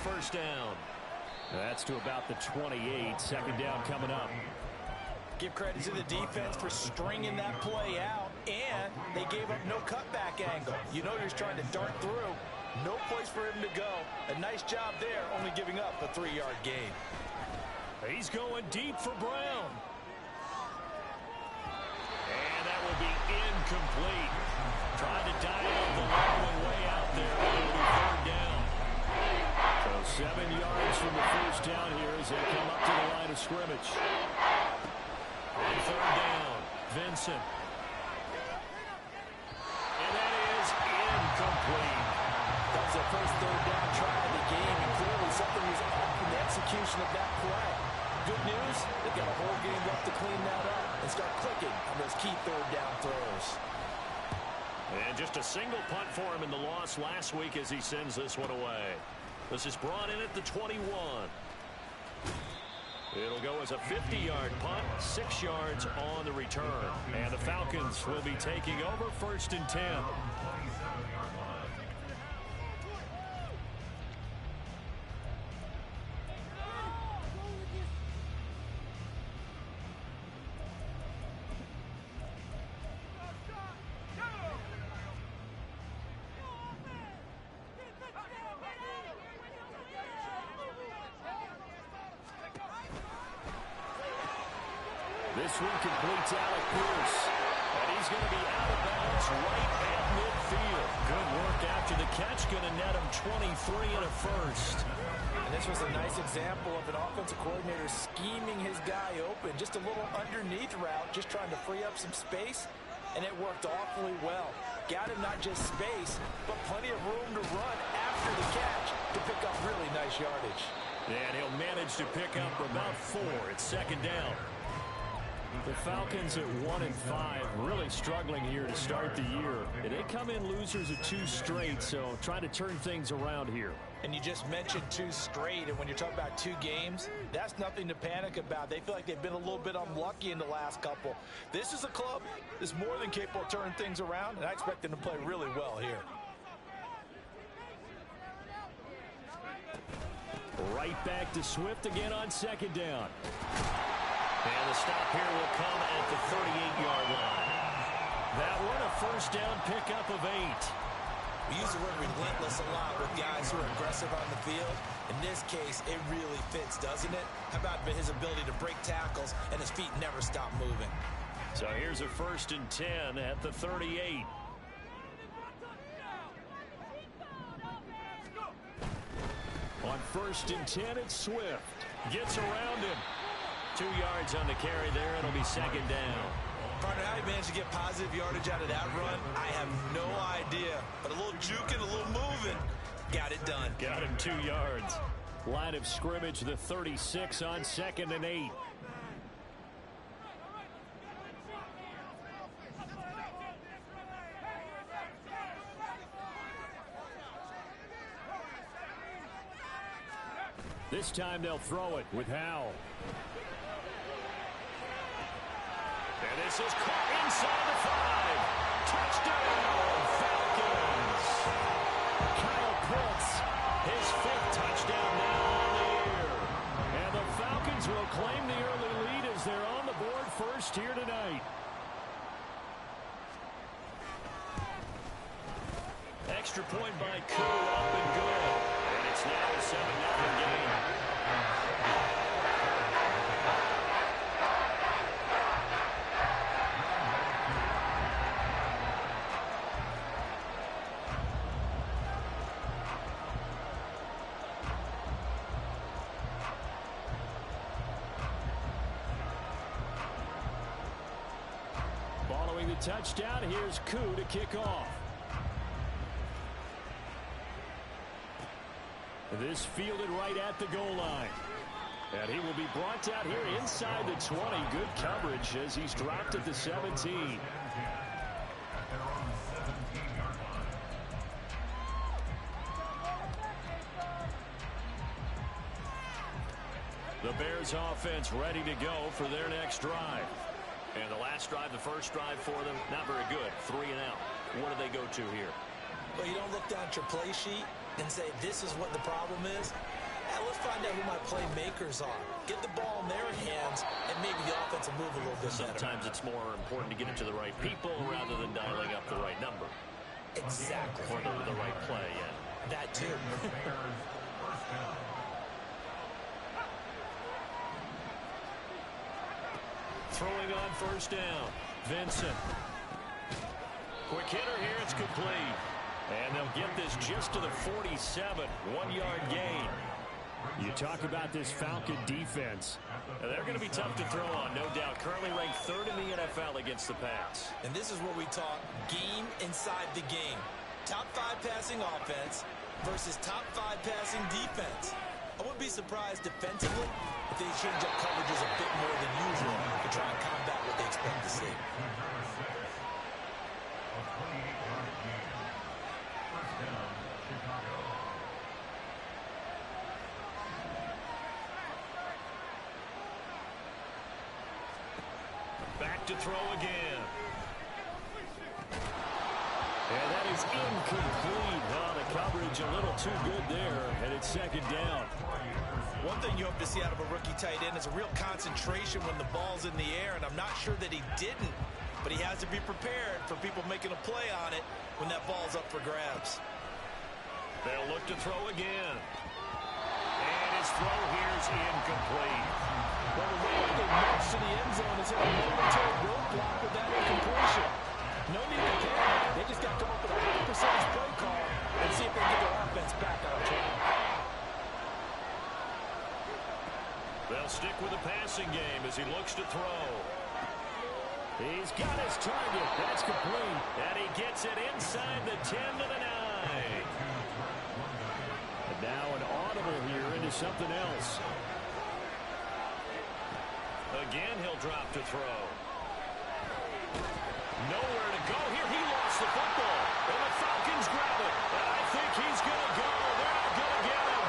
first down. That's to about the 28. Second down coming up. Give credit to the defense for stringing that play out, and they gave up no cutback angle. You know he's trying to dart through. No place for him to go. A nice job there, only giving up a 3-yard gain. He's going deep for Brown. And that will be incomplete. Trying to dial up the long way out there. It'll be third down. So 7 yards from the first down here as they come up to the line of scrimmage. On third down, Vincent. And that is incomplete. That was the first third down try of the game, and clearly something was off in the execution of that play. Good news, they've got a whole game left to clean that up and start clicking on those key third down throws. And just a single punt for him in the loss last week as he sends this one away. This is brought in at the 21. It'll go as a 50-yard punt, 6 yards on the return. And the Falcons will be taking over first and 10. This one completes Alec Pierce. And he's going to be out of bounds right at midfield. Good work after the catch. Going to net him 23 and a first. And this was a nice example of an offensive coordinator scheming his guy open. Just a little underneath route, just trying to free up some space. And it worked awfully well. Got him not just space, but plenty of room to run after the catch to pick up really nice yardage. And he'll manage to pick up about 4 at second down. The Falcons at 1-5, really struggling here to start the year. And they come in losers of 2 straight, so trying to turn things around here. And you just mentioned 2 straight, and when you're talking about 2 games, that's nothing to panic about. They feel like they've been a little bit unlucky in the last couple. This is a club that's more than capable of turning things around, and I expect them to play really well here. Right back to Swift again on second down. And the stop here will come at the 38-yard line. That one a first down pickup of 8. We use the word relentless a lot with guys who are aggressive on the field. In this case, it really fits, doesn't it? How about his ability to break tackles and his feet never stop moving? So here's a first and 10 at the 38. On first and 10, it's Swift. Gets around him. 2 yards on the carry there. It'll be second down. Partner, how he managed to get positive yardage out of that run, I have no idea. But a little juking, a little moving, got it done. Got him 2 yards. Line of scrimmage, the 36 on second and 8. This time they'll throw it with Howell. And this is caught inside the 5. Touchdown, Falcons. Kyle Pitts, his 5th touchdown now on the year. And the Falcons will claim the early lead as they're on the board first here tonight. Extra point by Koo, up and good. And it's now a 7-0 game. Following the touchdown, here's Koo to kick off. This fielded right at the goal line. And he will be brought out here inside the 20. Good coverage as he's dropped at the 17. The Bears offense ready to go for their next drive. And the last drive, the first drive for them, not very good. 3 and out. What do they go to here? Well, you don't look down at your play sheet and say this is what the problem is. let's find out who my playmakers are. Get the ball in their hands, and maybe the offense will move a little bit better. Sometimes it's more important to get it to the right people rather than dialing up the right number. Exactly. Or the right play, yeah. That too. Throwing on first down. Vincent. Quick hitter here. It's complete. And they'll get this just to the 47. 1-yard gain. You talk about this Falcon defense. They're going to be tough to throw on, no doubt. Currently ranked 3rd in the NFL against the pass. And this is where we talk game inside the game. Top 5 passing offense versus top 5 passing defense. I wouldn't be surprised defensively if they change up coverages a bit more than usual to try and combat what they expect to see. Back to throw again. And that is incomplete. Oh, the coverage a little too good there, and it's 2nd down. One thing you hope to see out of a rookie tight end is a real concentration when the ball's in the air, and I'm not sure that he didn't, but he has to be prepared for people making a play on it when that ball's up for grabs. They'll look to throw again. And his throw here is incomplete. Well, the way they march to the end zone is hit a momentary roadblock with that incompletion. No need to panic. They just got to come up with a high percentage play call and see if they can get their offense back on track. They'll stick with the passing game as he looks to throw. He's got his target. That's complete. And he gets it inside the 10 to the 9. And now an audible here into something else. Again, he'll drop to throw. Nowhere to go here. He lost the football. And the Falcons grab it. And I think he's going to go. They're not going to get him.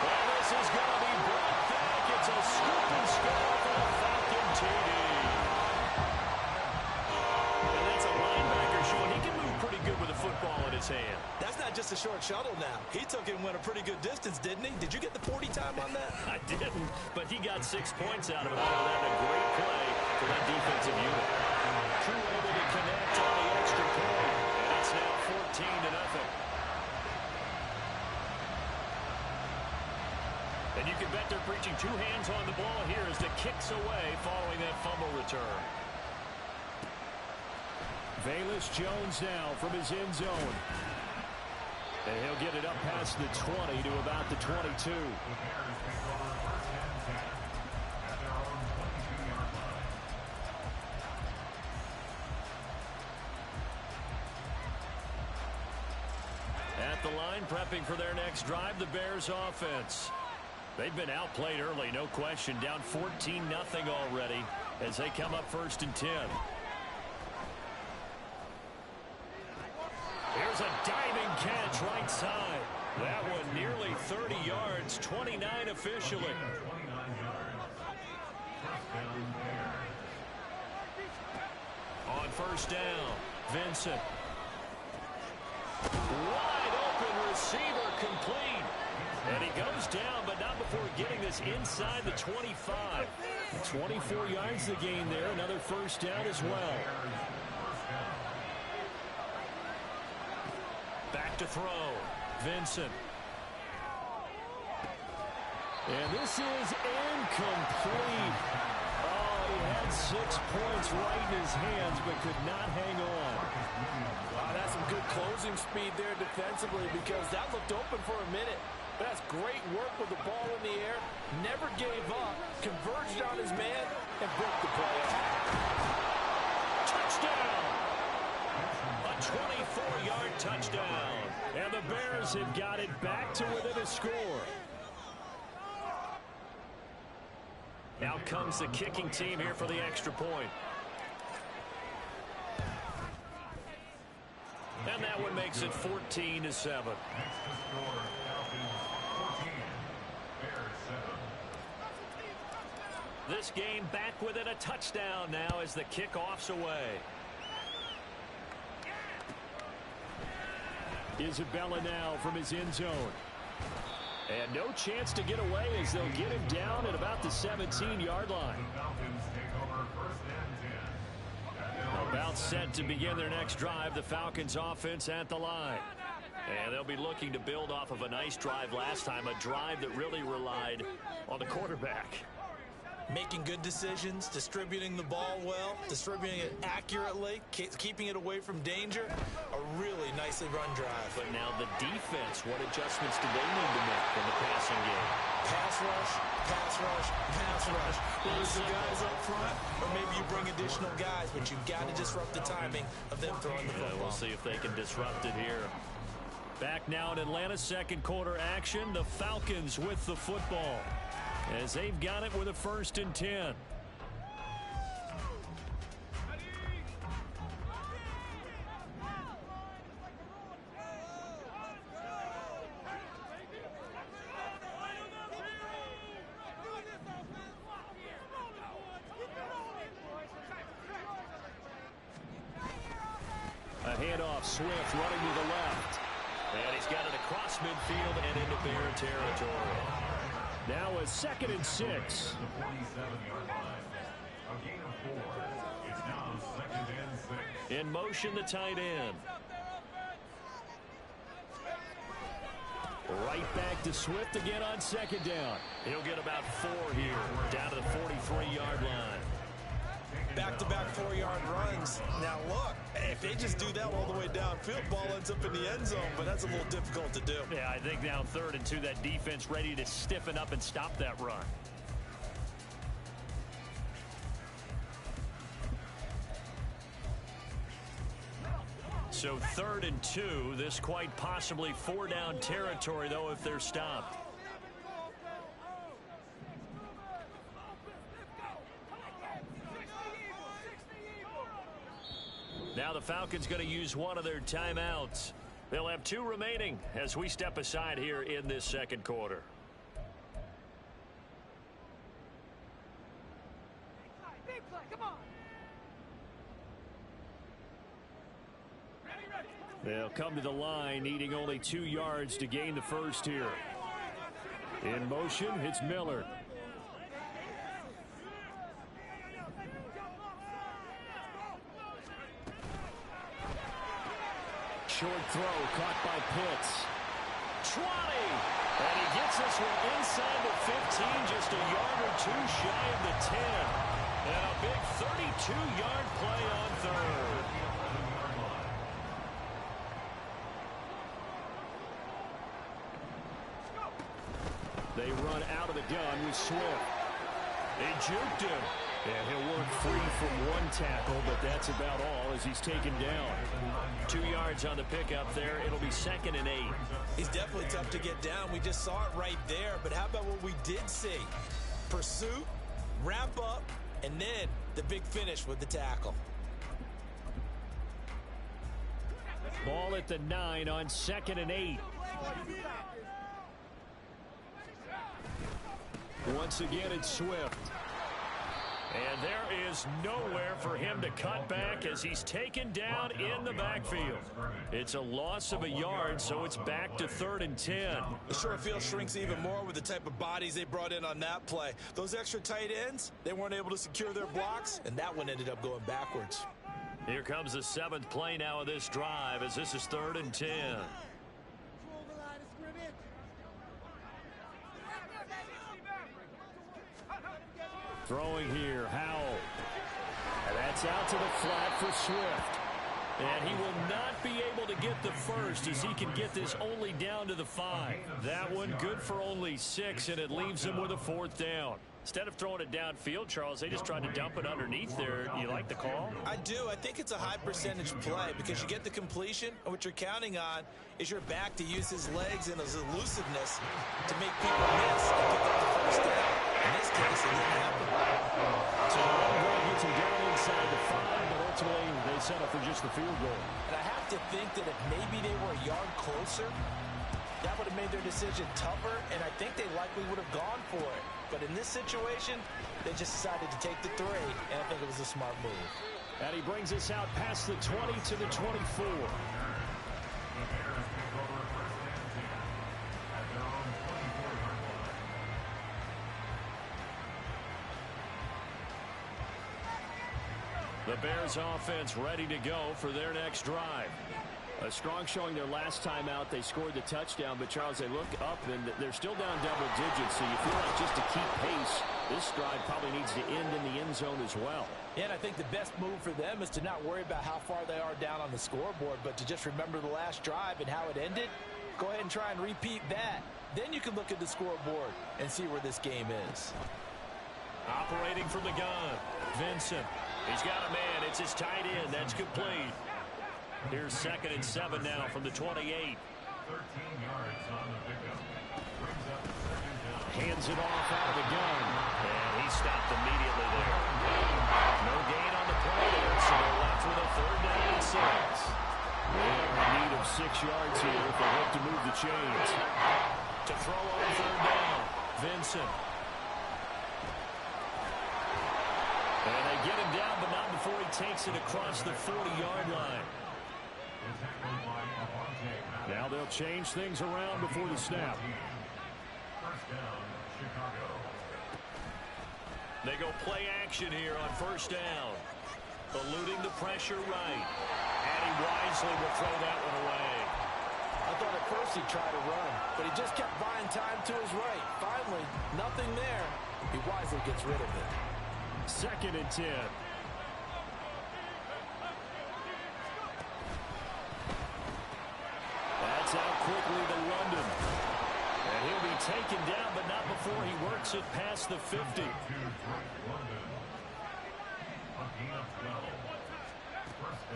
Well, this is going to be brought back. It's a scoop and score for the Falcon TD. And that's a linebacker showing he can move pretty good with the football in his hand. That's not just a short shuttle now. He took it and went a pretty good distance, didn't he? Did you get the 40 time on that? I didn't, but he got 6 points out of it. That a great play for that defensive unit. True able to connect on the extra point, and it's now 14 to nothing. And you can bet they're preaching 2 hands on the ball here as the kicks away following that fumble return. Velus Jones now from his end zone. And he'll get it up past the 20 to about the 22. At the line, prepping for their next drive, the Bears offense. They've been outplayed early, no question. Down 14-0 already as they come up 1st and 10. Here's a diving catch right side. That one nearly 30 yards, 29 officially. On 1st down, Vincent. Wide open receiver complete. And he goes down, but not before getting this inside the 25. 24 yards the gain there. Another 1st down as well. Back to throw. Vincent. And this is incomplete. Oh, he had 6 points right in his hands, but could not hang on. Wow, that's some good closing speed there defensively because that looked open for a minute. But that's great work with the ball in the air. Never gave up, converged on his man, and broke the play up. Touchdown! A 24-yard touchdown. And the Bears have got it back to within a score. Out comes the kicking team here for the extra point. And that one makes it 14-7. This game back within a touchdown now as the kickoff's away. Isabella now from his end zone. And no chance to get away as they'll get him down at about the 17-yard line. About set to begin their next drive, the Falcons offense at the line. And they'll be looking to build off of a nice drive last time, a drive that really relied on the quarterback. Making good decisions, distributing the ball well, distributing it accurately, keeping it away from danger. A really nicely run drive. But now the defense, what adjustments do they need to make in the passing game? Pass rush, pass rush, pass rush. Whether it's the guys up front, or maybe you bring additional guys, but you've got to disrupt the timing of them throwing the football. We'll see if they can disrupt it here. Back now in Atlanta, second quarter action. The Falcons with the football as they've got it with a 1st and 10. A handoff, Swift running to the left. And he's got it across midfield and into Bear territory. Now a 2nd and 6. In motion, the tight end. Right back to Swift again on 2nd down. He'll get about 4 here, down to the 43-yard line. Back-to-back 4-yard runs. Now look, if they just do that all the way downfield, ball ends up in the end zone, but that's a little difficult to do. Yeah, I think now 3rd and 2, that defense ready to stiffen up and stop that run. So 3rd and 2, this quite possibly 4-down territory, though, if they're stopped. Now the Falcons going to use one of their timeouts. They'll have 2 remaining as we step aside here in this second quarter. Big play, come on. They'll come to the line needing only 2 yards to gain the first here. In motion, it's Miller. Short throw caught by Pitts. 20. And he gets this one inside the 15, just a yard or 2 shy of the 10. And a big 32-yard play on 3rd. They run out of the gun with Swift. They juked him. And he'll work free from 1 tackle, but that's about all as he's taken down. 2 yards on the pickup there. It'll be 2nd and 8. He's definitely tough to get down. We just saw it right there. But how about what we did see? Pursuit, wrap up, and then the big finish with the tackle. Ball at the 9 on 2nd and 8. Once again, it's Swift. And there is nowhere for him to cut back as he's taken down in the backfield. It's a loss of a yard, so it's back to 3rd and 10. The short field shrinks even more with the type of bodies they brought in on that play. Those extra tight ends, they weren't able to secure their blocks, and that one ended up going backwards. Here comes the 7th play now of this drive as this is 3rd and 10. Throwing here, Howell. And that's out to the flat for Swift. And he will not be able to get the first as he can get this only down to the 5. That one good for only 6, and it leaves him with a 4th down. Instead of throwing it downfield, Charles, they just tried to dump it underneath there. You like the call? I do. I think it's a high percentage play because you get the completion, and what you're counting on is your back to use his legs and his elusiveness to make people miss and pick up the first down. In this case, it didn't happen. So Greg gets him down inside the 5, but ultimately they settle for just the field goal. And I have to think that if maybe they were a yard closer, that would have made their decision tougher, and I think they likely would have gone for it. But in this situation, they just decided to take the 3, and I think it was a smart move. And he brings us out past the 20 to the 24. The Bears offense ready to go for their next drive. A strong showing their last time out. They scored the touchdown, but Charles, they look up and they're still down double digits, so you feel like just to keep pace, this drive probably needs to end in the end zone as well. Yeah, and I think the best move for them is to not worry about how far they are down on the scoreboard, but to just remember the last drive and how it ended. Go ahead and try and repeat that. Then you can look at the scoreboard and see where this game is. Operating from the gun, Vincent. He's got a man. It's his tight end. That's complete. Here's 2nd and 7 now from the 28. 13 yards on the pickup. Hands it off out of the gun. And he stopped immediately there. No gain on the play there, so they're left with a 3rd down and 6. They are in need of 6 yards here if they hope to move the chains. To throw on 3rd down, Vincent. And they get him down, but not before he takes it across the 40-yard line. Now they'll change things around before the snap. First down, Chicago. They go play action here on 1st down. Eluding the pressure right. And he wisely will throw that one away. I thought at first he'd try to run, but he just kept buying time to his right. Finally, nothing there. He wisely gets rid of it. 2nd and 10. That's out quickly to London. And he'll be taken down, but not before he works it past the 50.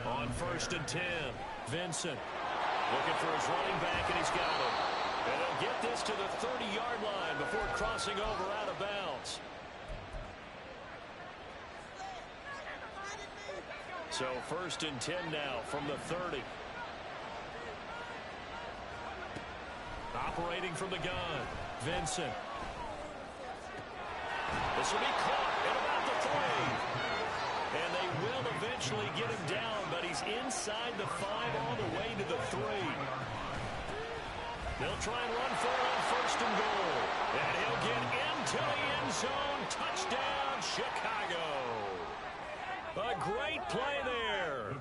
On 1st and 10, Vincent looking for his running back, and he's got it. And he'll get this to the 30-yard line before crossing over out of bounds. So 1st and 10 now from the 30. Operating from the gun, Vincent. This will be caught at about the 3. And they will eventually get him down, but he's inside the 5 all the way to the 3. They'll try and run for it on 1st and goal. And he'll get into the end zone. Touchdown, Chicago. A great play there.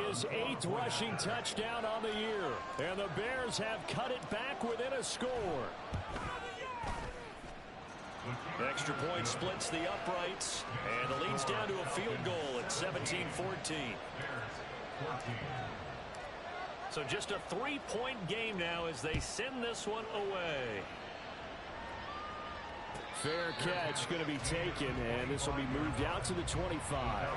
His 8th rushing touchdown on the year. And the Bears have cut it back within a score. Extra point splits the uprights. And the lead's down to a field goal at 17-14. So just a 3-point game now as they send this one away. Fair catch going to be taken, and this will be moved out to the 25.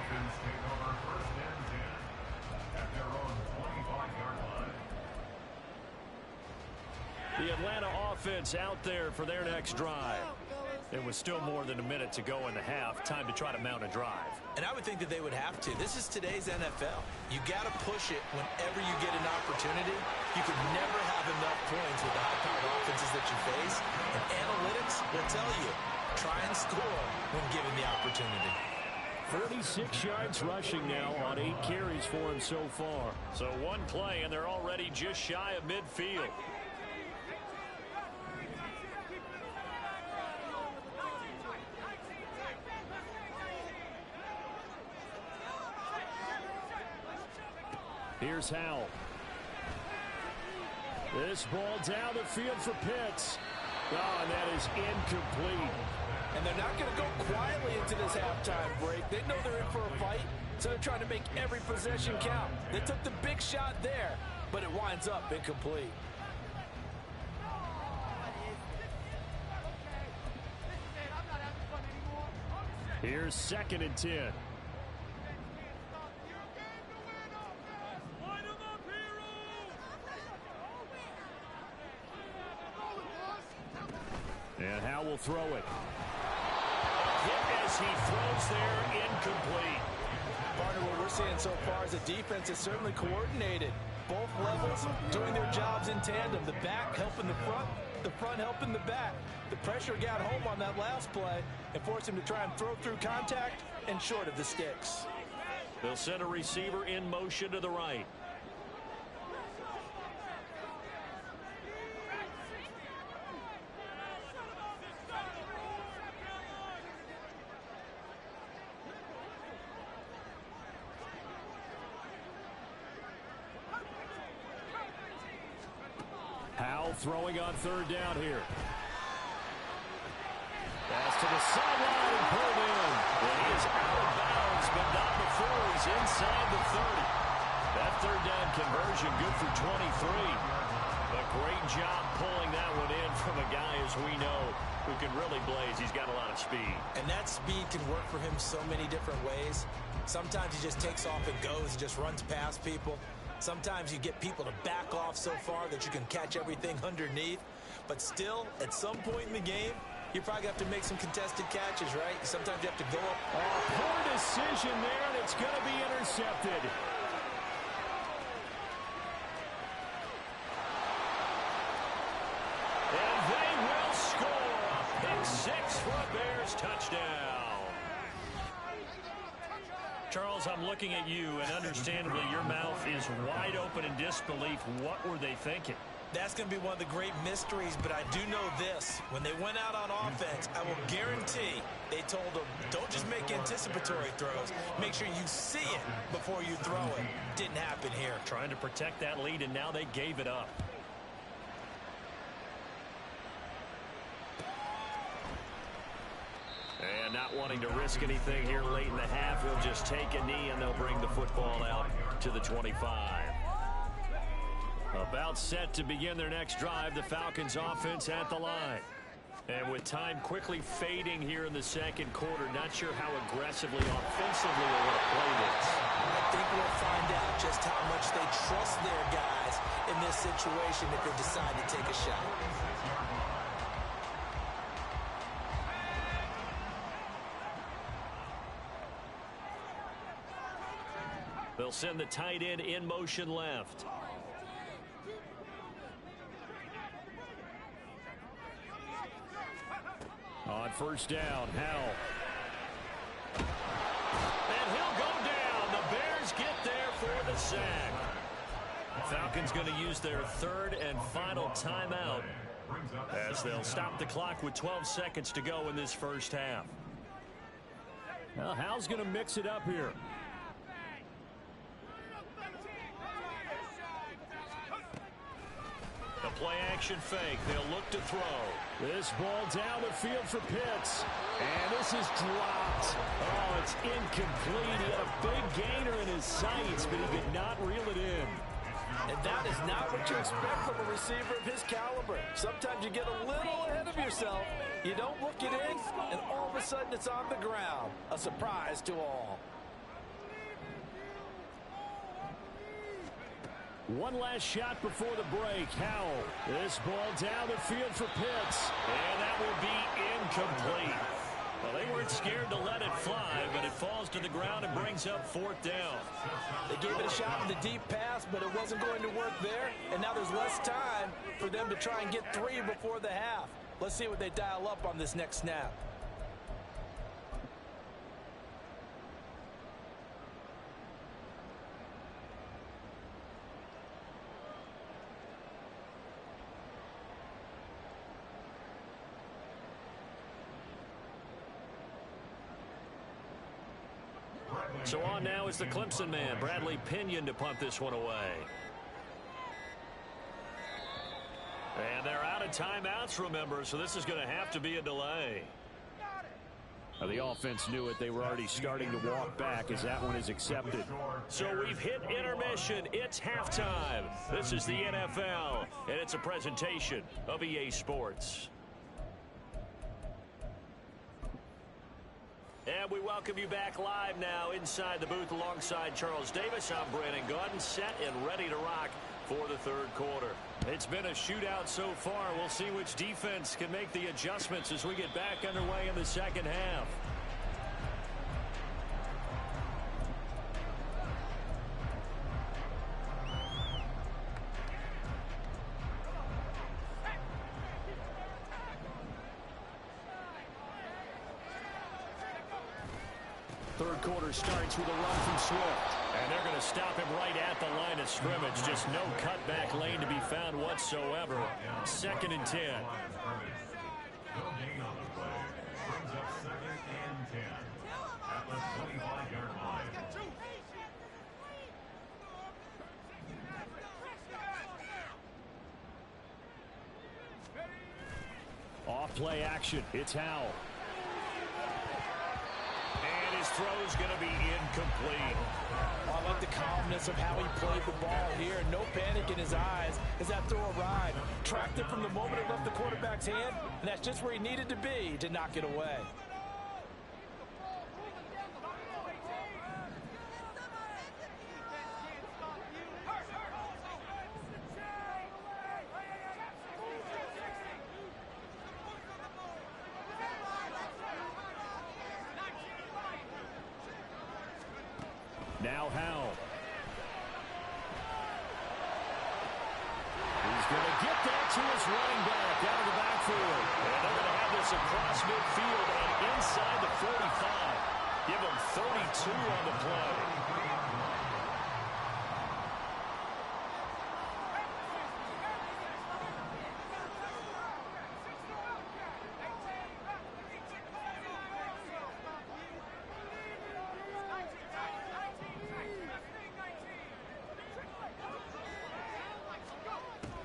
The Atlanta offense out there for their next drive. There was still more than a minute to go in the half. Time to try to mount a drive. And I would think that they would have to. This is today's NFL. You got to push it whenever you get an opportunity. You can never have enough points with the high-powered offenses that you face. And analytics will tell you, try and score when given the opportunity. 46 yards rushing now on 8 carries for him so far. So one play, and they're already just shy of midfield. Here's Howell. This ball down the field for Pitts. Oh, and that is incomplete. And they're not going to go quietly into this halftime break. They know they're in for a fight, so they're trying to make every possession count. They took the big shot there, but it winds up incomplete. Here's 2nd and 10. And Howell will throw it. Hit as he throws there, incomplete. Partner, what we're seeing so far is the defense is certainly coordinated. Both levels doing their jobs in tandem. The back helping the front helping the back. The pressure got home on that last play and forced him to try and throw through contact and short of the sticks. They'll send a receiver in motion to the right. Howell throwing on third down here. Pass to the sideline and pulled in. And he is out of bounds, but not before he's inside the 30. That third down conversion good for 23. A great job pulling that one in from a guy, as we know, who can really blaze. He's got a lot of speed. And that speed can work for him so many different ways. Sometimes he just takes off and goes, just runs past people. Sometimes you get people to back off so far that you can catch everything underneath. But still, at some point in the game, you probably have to make some contested catches, right? Sometimes you have to go up. Oh, poor decision there, and it's going to be intercepted. And they will score a pick-6 for a Bears touchdown. Charles, I'm looking at you, and understandably, your mouth is wide open in disbelief. What were they thinking? That's going to be one of the great mysteries, but I do know this. When they went out on offense, I will guarantee they told them, don't just make anticipatory throws. Make sure you see it before you throw it. Didn't happen here. Trying to protect that lead, and now they gave it up. And not wanting to risk anything here late in the half, he'll just take a knee, and they'll bring the football out to the 25. About set to begin their next drive, the Falcons offense at the line. And with time quickly fading here in the second quarter, not sure how aggressively, offensively they want to play this. I think we'll find out just how much they trust their guys in this situation if they decide to take a shot. They'll send the tight end in motion left. On first down, Howell. And he'll go down. The Bears get there for the sack. Falcons going to use their third and final timeout as they'll stop the clock with 12 seconds to go in this first half. Well, Howell's going to mix it up here. The play action fake. They'll look to throw. This ball down the field for Pitts. And this is dropped. Oh, it's incomplete. He had a big gainer in his sights, but he could not reel it in. And that is not what you expect from a receiver of his caliber. Sometimes you get a little ahead of yourself. You don't look it in, and all of a sudden it's on the ground. A surprise to all. One last shot before the break. Howell. This ball down the field for Pitts. And that will be incomplete. Well, they weren't scared to let it fly, but it falls to the ground and brings up fourth down. They gave it a shot in the deep pass, but it wasn't going to work there. And now there's less time for them to try and get three before the half. Let's see what they dial up on this next snap. So on now is the Clemson man, Bradley Pinion, to punt this one away. And they're out of timeouts, remember, so this is going to have to be a delay. Now, the offense knew it. They were already starting to walk back as that one is accepted. So we've hit intermission. It's halftime. This is the NFL, and it's a presentation of EA Sports. And we welcome you back live now inside the booth alongside Charles Davis. I'm Brandon Gaudin, set and ready to rock for the third quarter. It's been a shootout so far. We'll see which defense can make the adjustments as we get back underway in the second half. Third quarter starts with a run from Swift. And they're going to stop him right at the line of scrimmage. Just no cutback lane to be found whatsoever. 2nd and 10. Play action. It's Howell. And his throw's going to be incomplete. I like the calmness of how he played the ball here. No panic in his eyes as that throw arrived. Tracked it from the moment it left the quarterback's hand, and that's just where he needed to be to knock it away. Now Howell. He's going to get that to his running back out of the backfield. And they're going to have this across midfield and inside the 45. Give him 32 on the play.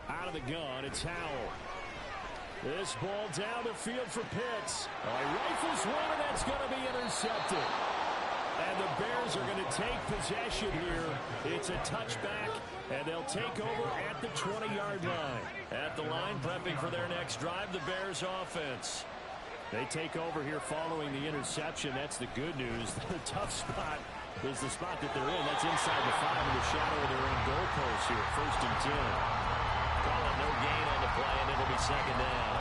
Out of the gun, it's Howell. This ball down the field for Pitts. He rifles one, and that's going to be intercepted. And the Bears are going to take possession here. It's a touchback, and they'll take over at the 20-yard line. At the line, prepping for their next drive, the Bears offense. They take over here following the interception. That's the good news. The tough spot is the spot that they're in. That's inside the 5 in the shadow of their own goalpost here. 1st and 10. Call it no gain on the play, and it'll be 2nd down.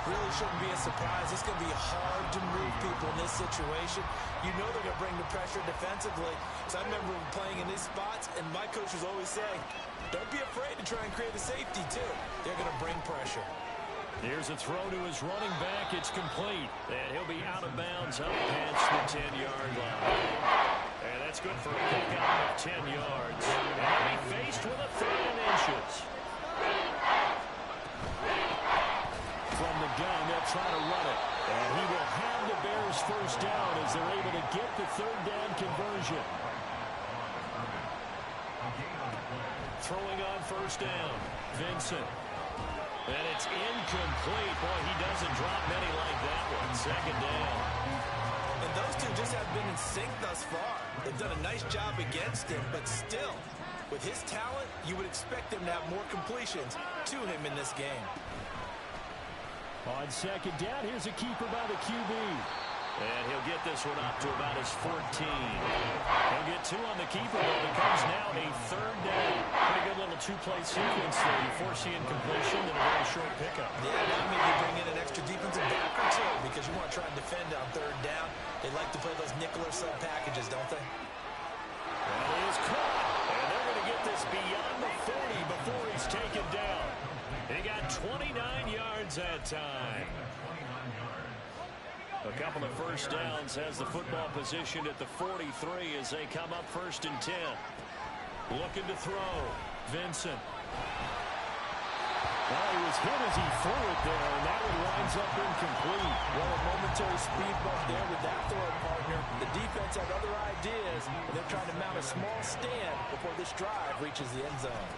Really shouldn't be a surprise. It's going to be hard to move people in this situation. You know they're going to bring the pressure defensively. So I remember playing in these spots, and my coach was always saying, don't be afraid to try and create a safety, too. They're going to bring pressure. Here's a throw to his running back. It's complete. And he'll be out of bounds up past the 10-yard line. And that's good for a pickup of 10 yards. And he'll be faced with a 3rd and inches. From the gun, they'll try to run it. And he will have the Bears 1st down as they're able to get the 3rd down conversion. Throwing on 1st down, Vincent. And it's incomplete. Boy, he doesn't drop many like that one. 2nd down. And those two just have been in sync thus far. They've done a nice job against him, but still, with his talent, you would expect him to have more completions to him in this game. On 2nd down, here's a keeper by the QB. And he'll get this one up to about his 14. He'll get 2 on the keeper, but it becomes now a 3rd down. Pretty good little 2-play sequence there. You force the incompletion and a very short pickup. Yeah, now maybe bring in an extra defensive back or 2 because you want to try and defend on 3rd down. They like to play those nickel or sub packages, don't they? And he is caught. And they're going to get this beyond the 40 before he's taken down. He got 29 yards that time. A couple of 1st downs, has the football position at the 43 as they come up 1st and 10. Looking to throw. Vincent. Well, he was hit as he threw it there, and that one winds up incomplete. Well, a momentary speed bump there with that throw partner. The defense had other ideas, and they're trying to mount a small stand before this drive reaches the end zone.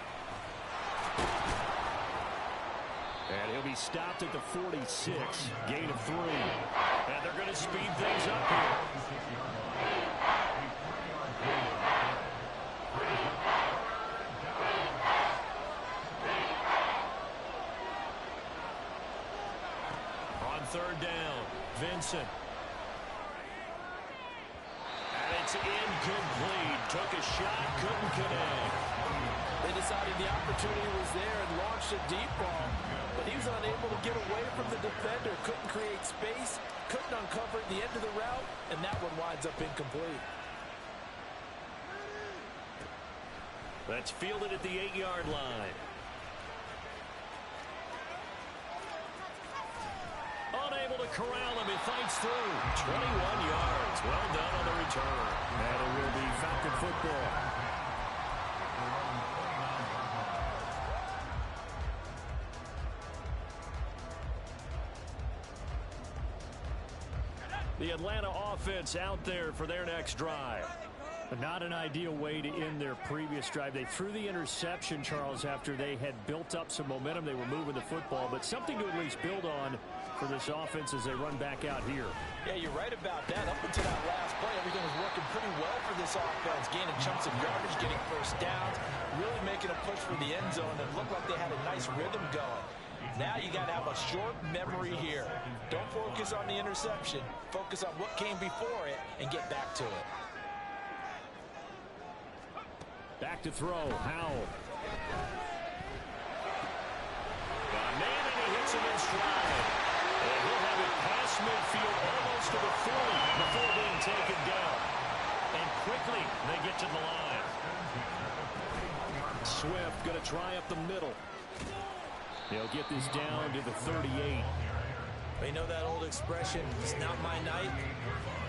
And he'll be stopped at the 46, gain of 3. And they're going to speed things up here. On 3rd down, Vincent. And it's incomplete. Took a shot, couldn't connect. They decided the opportunity was there and launched a deep ball, but he was unable to get away from the defender, couldn't create space, couldn't uncover the end of the route, and that one winds up incomplete. That's fielded at the 8-yard line. Unable to corral him, he fights through. 21 yards, well done on the return. And it will be Falcon football. The Atlanta offense out there for their next drive. But not an ideal way to end their previous drive. They threw the interception, Charles, after they had built up some momentum. They were moving the football, but something to at least build on for this offense as they run back out here. Yeah, you're right about that. Up until that last play, everything was working pretty well for this offense. Gaining chunks of yardage, getting first downs, really making a push for the end zone. It looked like they had a nice rhythm going. Now you got to have a short memory here. Don't focus on the interception. Focus on what came before it and get back to it. Back to throw, Howell. Got a man, and he hits him in stride. And he'll have it past midfield, almost to the 40 before being taken down. And quickly, they get to the line. Swift going to try up the middle. He'll get this down to the 38. You know that old expression, it's not my night?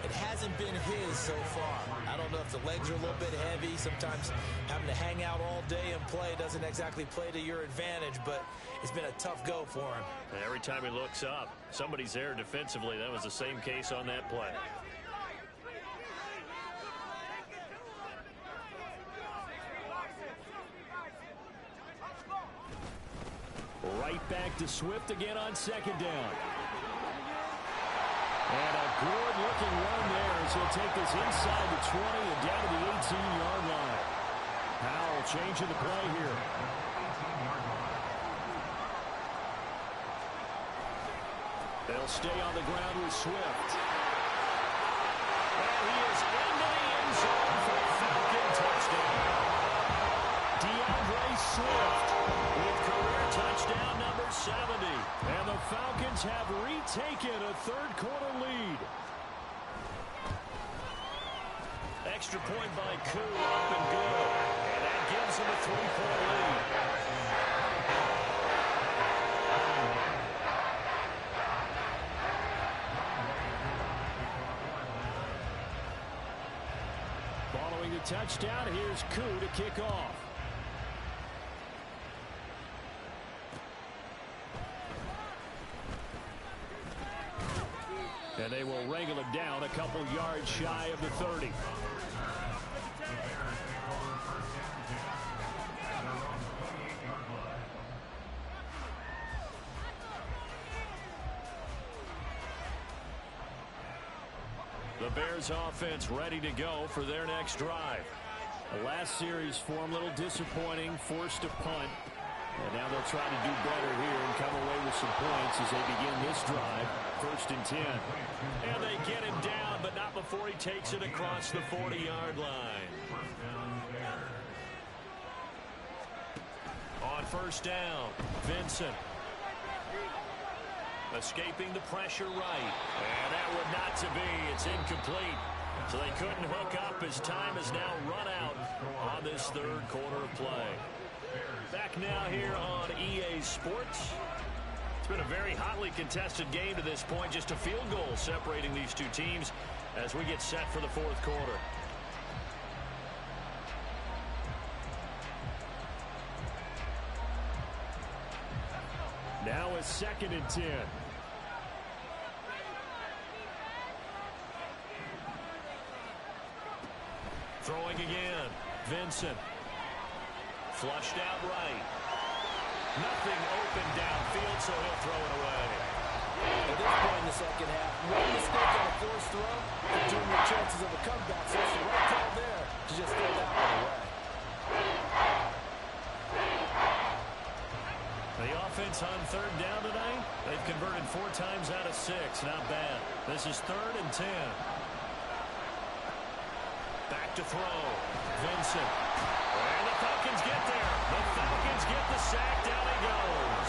It hasn't been his so far. I don't know if the legs are a little bit heavy. Sometimes having to hang out all day and play doesn't exactly play to your advantage, but it's been a tough go for him. And every time he looks up, somebody's there defensively. That was the same case on that play. Right back to Swift again on second down. And a good-looking run there as he'll take this inside the 20 and down to the 18-yard line. Howell changing the play here. They'll stay on the ground with Swift. And he is into the end zone for a Falcon touchdown. DeAndre Swift with career touchdown number 70. And the Falcons have retaken a third-quarter lead. Extra point by Koo, up and good. And that gives him a 3-point lead. Following the touchdown, here's Koo to kick off. And they will wrangle it down a couple yards shy of the 30. The Bears offense ready to go for their next drive. The last series for them a little disappointing, forced a punt. And now they'll try to do better here and come away with some points as they begin this drive. 1st and 10. And they get him down, but not before he takes it across the 40-yard line. On 1st down, Vincent. Escaping the pressure right. And that would not to be. It's incomplete. So they couldn't hook up as time has now run out on this third quarter of play. Back now here on EA Sports. It's been a very hotly contested game to this point. Just a field goal separating these two teams as we get set for the fourth quarter. Now it's 2nd and 10. Throwing again. Vincent. Flushed out right. Nothing open downfield, so he'll throw it away. At this point in the second half, one mistake on a forced throw could doom your chances of a comeback. So it's the right call there to just throw that one away. The offense on 3rd down tonight, they've converted 4 times out of 6. Not bad. This is 3rd and 10. Back to throw. Vincent. And the Falcons get there. The Falcons get the sack. Down he goes.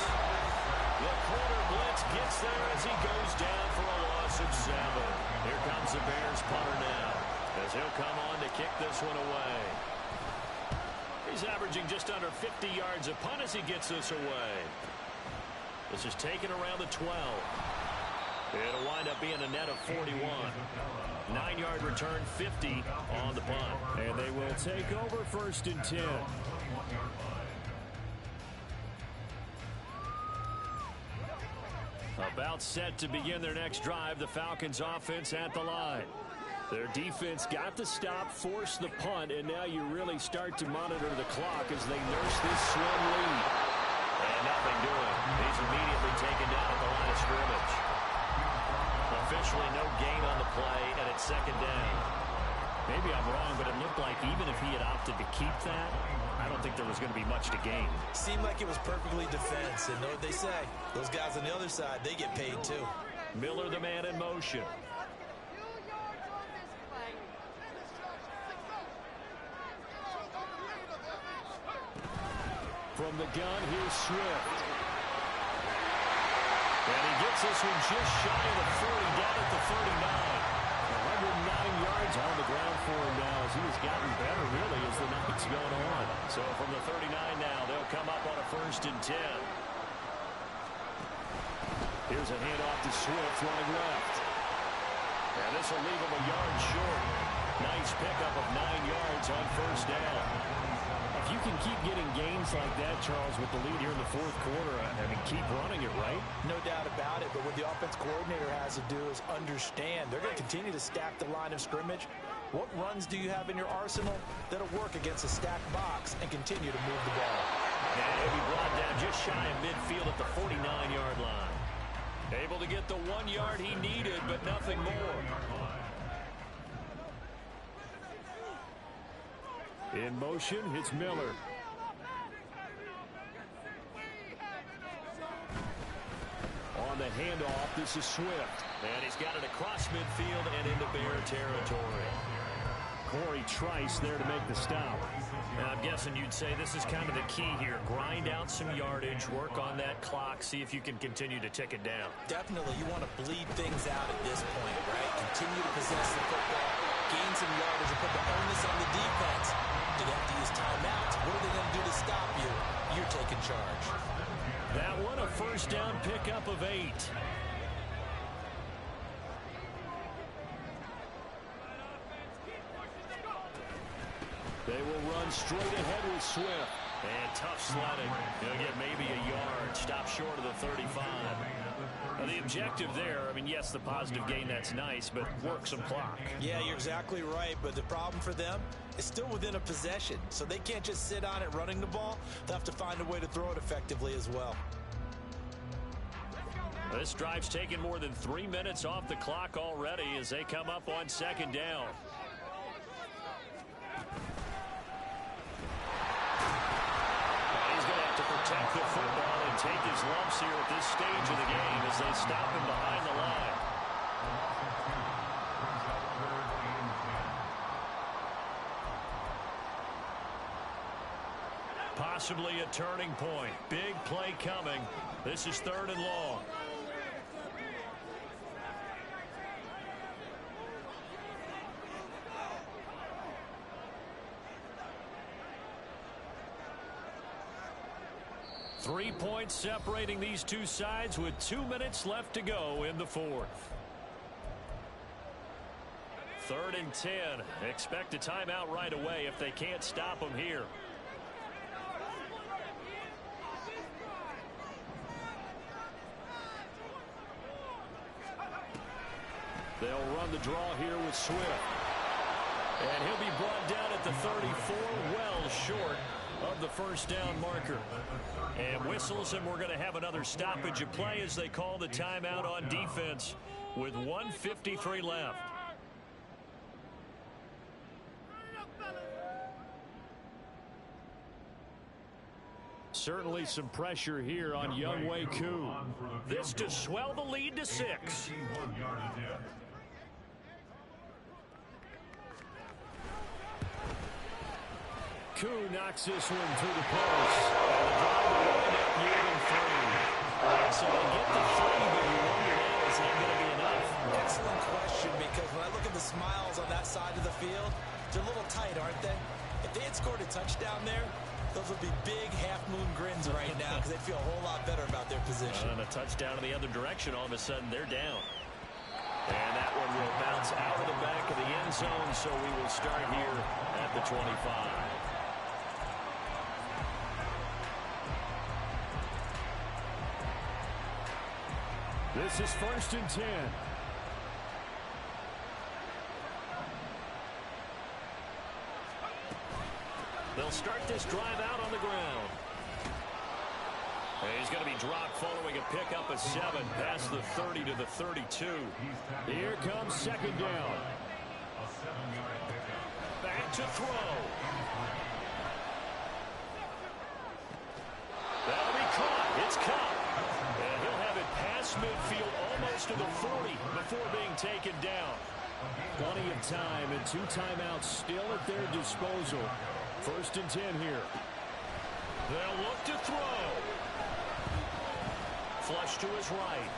The quarter blitz gets there as he goes down for a loss of 7. Here comes the Bears punter now as he'll come on to kick this one away. He's averaging just under 50 yards a punt as he gets this away. This is taken around the 12. It'll wind up being a net of 41. 9-yard return, 50 on the punt. And they will take over 1st and 10. About set to begin their next drive. The Falcons offense at the line. Their defense got the stop, forced the punt, and now you really start to monitor the clock as they nurse this slim lead. And nothing doing. He's immediately taken down at the line of scrimmage. Officially no gain on the play, and it's second down. Maybe I'm wrong, but it looked like even if he had opted to keep that, I don't think there was going to be much to gain. Seemed like it was perfectly defense, and know what they say. Those guys on the other side, they get paid too. Miller, the man in motion. From the gun, here's Swift. And he gets this one just shy of the 40, down at the 39. 109 yards on the ground for him now as he has gotten better, really, as the night's gone on. So from the 39 now, they'll come up on a 1st and 10. Here's a handoff to Swift running left. And this will leave him a yard short. Nice pickup of 9 yards on 1st down. If you can keep getting gains like that, Charles, with the lead here in the 4th quarter, I mean, keep running it, right? No doubt about it, but what the offense coordinator has to do is understand. They're going to continue to stack the line of scrimmage. What runs do you have in your arsenal that'll work against a stacked box and continue to move the ball? And he'll be brought down just shy of midfield at the 49-yard line. Able to get the 1 yard he needed, but nothing more. In motion, it's Miller. On the handoff, this is Swift. And he's got it across midfield and into Bear territory. Corey Trice there to make the stop. And I'm guessing you'd say this is kind of the key here. Grind out some yardage, work on that clock, see if you can continue to tick it down. Definitely, you want to bleed things out at this point, right? Continue to possess the football, gain some yardage, and put the onus on the defense. Do they have to use timeouts? What are they going to do to stop you? You're taking charge. That one a 1st down pickup of 8. They will run straight ahead with Swift. And tough sledding. He'll get maybe a yard. Stop short of the 35. Now the objective there, I mean, yes, the positive gain, that's nice, but work some clock. Yeah, you're exactly right, but the problem for them is still within a possession, so they can't just sit on it running the ball. They'll have to find a way to throw it effectively as well. This drive's taken more than 3 minutes off the clock already as they come up on 2nd down. Protect the football and take his lumps here at this stage of the game as they stop him behind the line. Possibly a turning point. Big play coming. This is 3rd and long. Three points separating these two sides with 2 minutes left to go in the 4th. 3rd and 10. Expect a timeout right away if they can't stop them here. They'll run the draw here with Swift. And he'll be brought down at the 34, well short of the 1st down marker. And whistles, and we're going to have another stoppage of play as they call the timeout on defense with 1:53 left. Certainly some pressure here on Younghoe Koo. This to swell the lead to 6. Koo knocks this one through the post. And the drive will wind up yielding 3. So they get the 3, but you wonder now, is that going to be enough? Excellent question, because when I look at the smiles on that side of the field, they're a little tight, aren't they? If they had scored a touchdown there, those would be big half-moon grins right now because they'd feel a whole lot better about their position. And a touchdown in the other direction, all of a sudden they're down. And that one will bounce out of the back of the end zone, so we will start here at the 25. This is 1st and 10. They'll start this drive out on the ground. And he's going to be dropped following a pickup of 7 past the 30 to the 32. Here comes second down. Back to throw. That'll be caught. It's caught. And he'll have it past midfield almost to the 40 before being taken down. Plenty of time and 2 timeouts still at their disposal. 1st and 10 here. They'll look to throw. Flush to his right.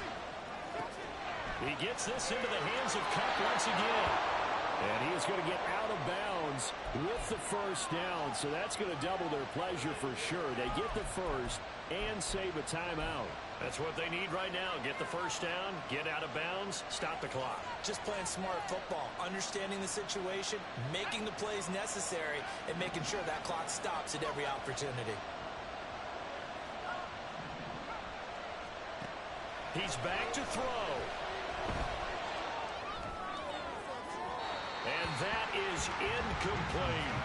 He gets this into the hands of Cup once again. And he is going to get out of bounds with the first down. So that's going to double their pleasure for sure. They get the first and save a timeout. That's what they need right now. Get the first down, get out of bounds, stop the clock. Just playing smart football, understanding the situation, making the plays necessary, and making sure that clock stops at every opportunity. He's back to throw. And that is incomplete.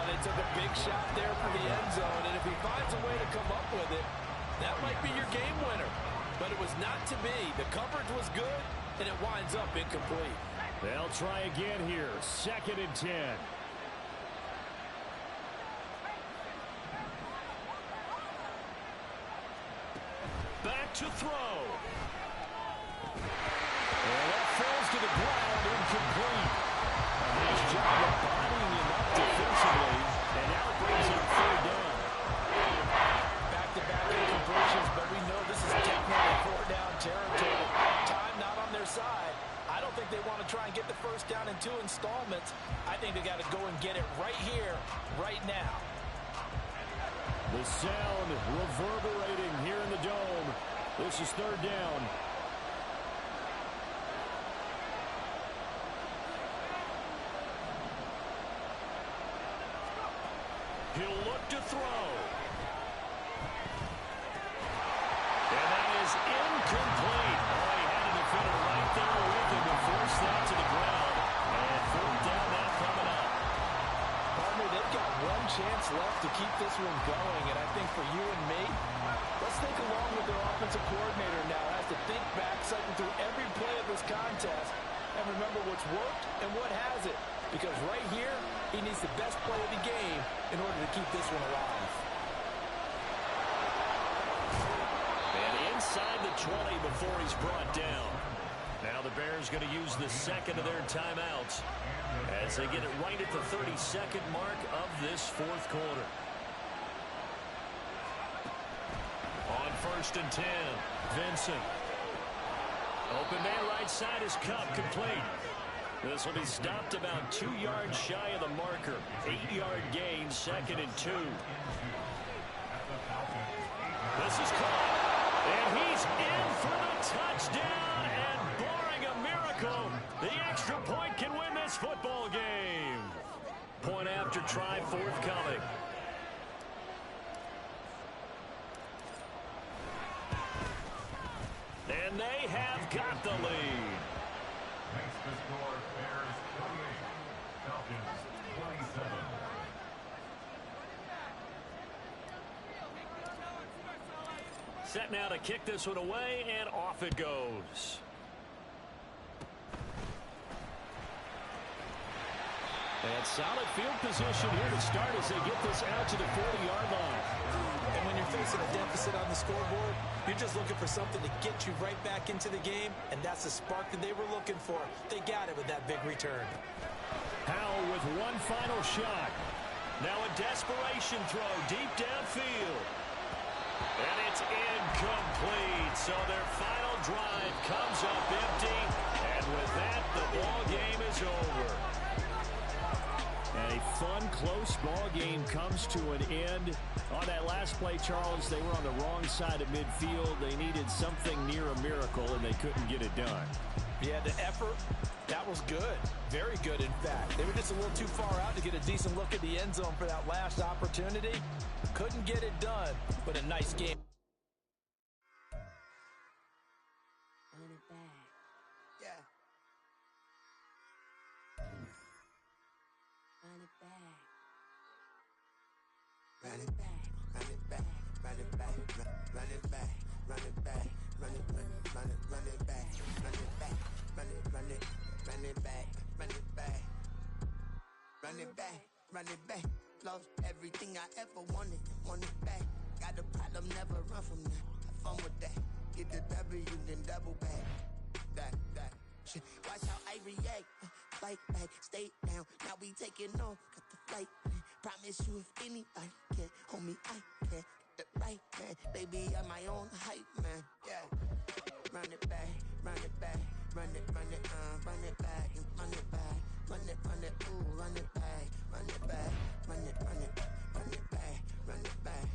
They took a big shot there for the end zone, and if he finds a way to come up with it, that might be your game winner. But it was not to be. The coverage was good, and it winds up incomplete. They'll try again here. 2nd and 10. Back to throw. And that falls to the ground, incomplete. A nice job of bodying him up defensively, and now it brings him 3rd down. Back-to-back incompletions, but we know this is definitely 4-down territory. Time not on their side. I don't think they want to try and get the first down in 2 installments. I think they got to go and get it right here, right now. The sound reverberating here in the dome. This is 3rd down. He'll look to throw. And that is incomplete. Oh, he had a defender right there with him to force that to the ground. And 4th down now coming up. Partner, they've got one chance left to keep this one going, and I think for you and me, let's think along with their offensive coordinator now as to think back, cycle through every play of this contest, and remember what's worked and what hasn't. Because right here, he needs the best play of the game in order to keep this one alive. And inside the 20 before he's brought down. Now the Bears going to use the 2nd of their timeouts as they get it right at the 32nd mark of this 4th quarter. On 1st and 10, Vincent. Open man right side is Cup, complete. This will be stopped about 2 yards shy of the marker. 8-yard gain, 2nd and 2. This is caught. And he's in for the touchdown. And barring a miracle, the extra point can win this football game. Point after try forthcoming. And they have got the lead. Makes the score Bears 28, Falcons 27. Set now to kick this one away, and off it goes. And solid field position here to start as they get this out to the 40-yard line. And when you're facing a deficit on the scoreboard, you're just looking for something to get you right back into the game, and that's the spark that they were looking for. They got it with that big return. Howell with one final shot. Now a desperation throw deep downfield. And it's incomplete. So their final drive comes up empty. And with that, the ball game is over. And a fun, close ball game comes to an end. On that last play, Charles, they were on the wrong side of midfield. They needed something near a miracle, and they couldn't get it done. Yeah, the effort, that was good. Very good, in fact. They were just a little too far out to get a decent look at the end zone for that last opportunity. Couldn't get it done, but a nice game. Run it back. Yeah. Run it back. Run it back. Run it back. Run it back. run it back. Lost everything I ever wanted it back. Got a problem, never run from that. Have fun with that. Get the W, then double back. That. Shit. Watch how I react. Fight back, stay down. Now we taking off. Got the flight. Promise you, if anybody can, homie, I can. Get the right man. Baby, I'm my own hype man. Yeah. Run it back, run it back. Run it back, and run it back. Run it, ooh, run it back. Run it back, run it back, run it back.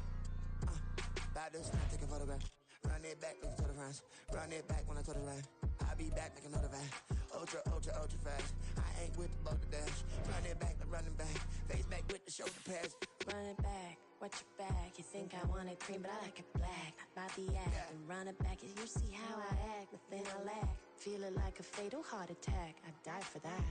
Battles, not taking photograph. Run it back, look to the friends. Run it back when I told it right. I'll be back like another van. Ultra fast. I ain't with the boat to dash. Run it back, like running back. Face back with the shoulder pads. Run it back, watch your back. You think I want it cream, but I like it black. Not by the act, Yeah. and run it back. You see how I act, nothing I lack. Feeling like a fatal heart attack. I'd die for that.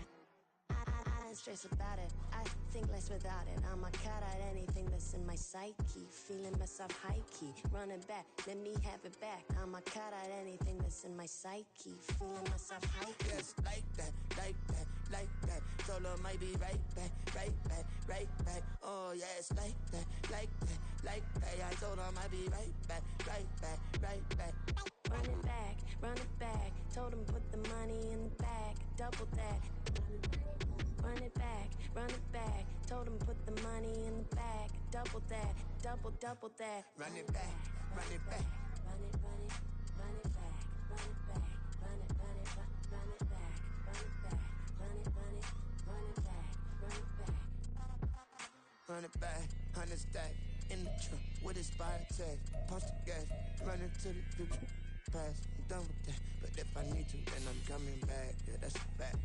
I don't stress about it. I think less without it. I'ma cut out anything that's in my psyche. Feeling myself high key. Running back, let me have it back. I'ma cut out anything that's in my psyche. Feeling myself high key. Yes, like that. Solo might be right back. Oh, yes, like that. I told her I might be right back. Run it back. Told him put the money in the bag. Double that. Run it back. Told him put the money in the bag. Double that. Double that. Run it back. Run it back. Run it back. Run it back. Run it back. Run it back. Run it back, 100 stack in the trunk with expired tag. Punch the gas, running to the future. Past, I'm done with that. But if I need to, then I'm coming back. Yeah, that's a fact.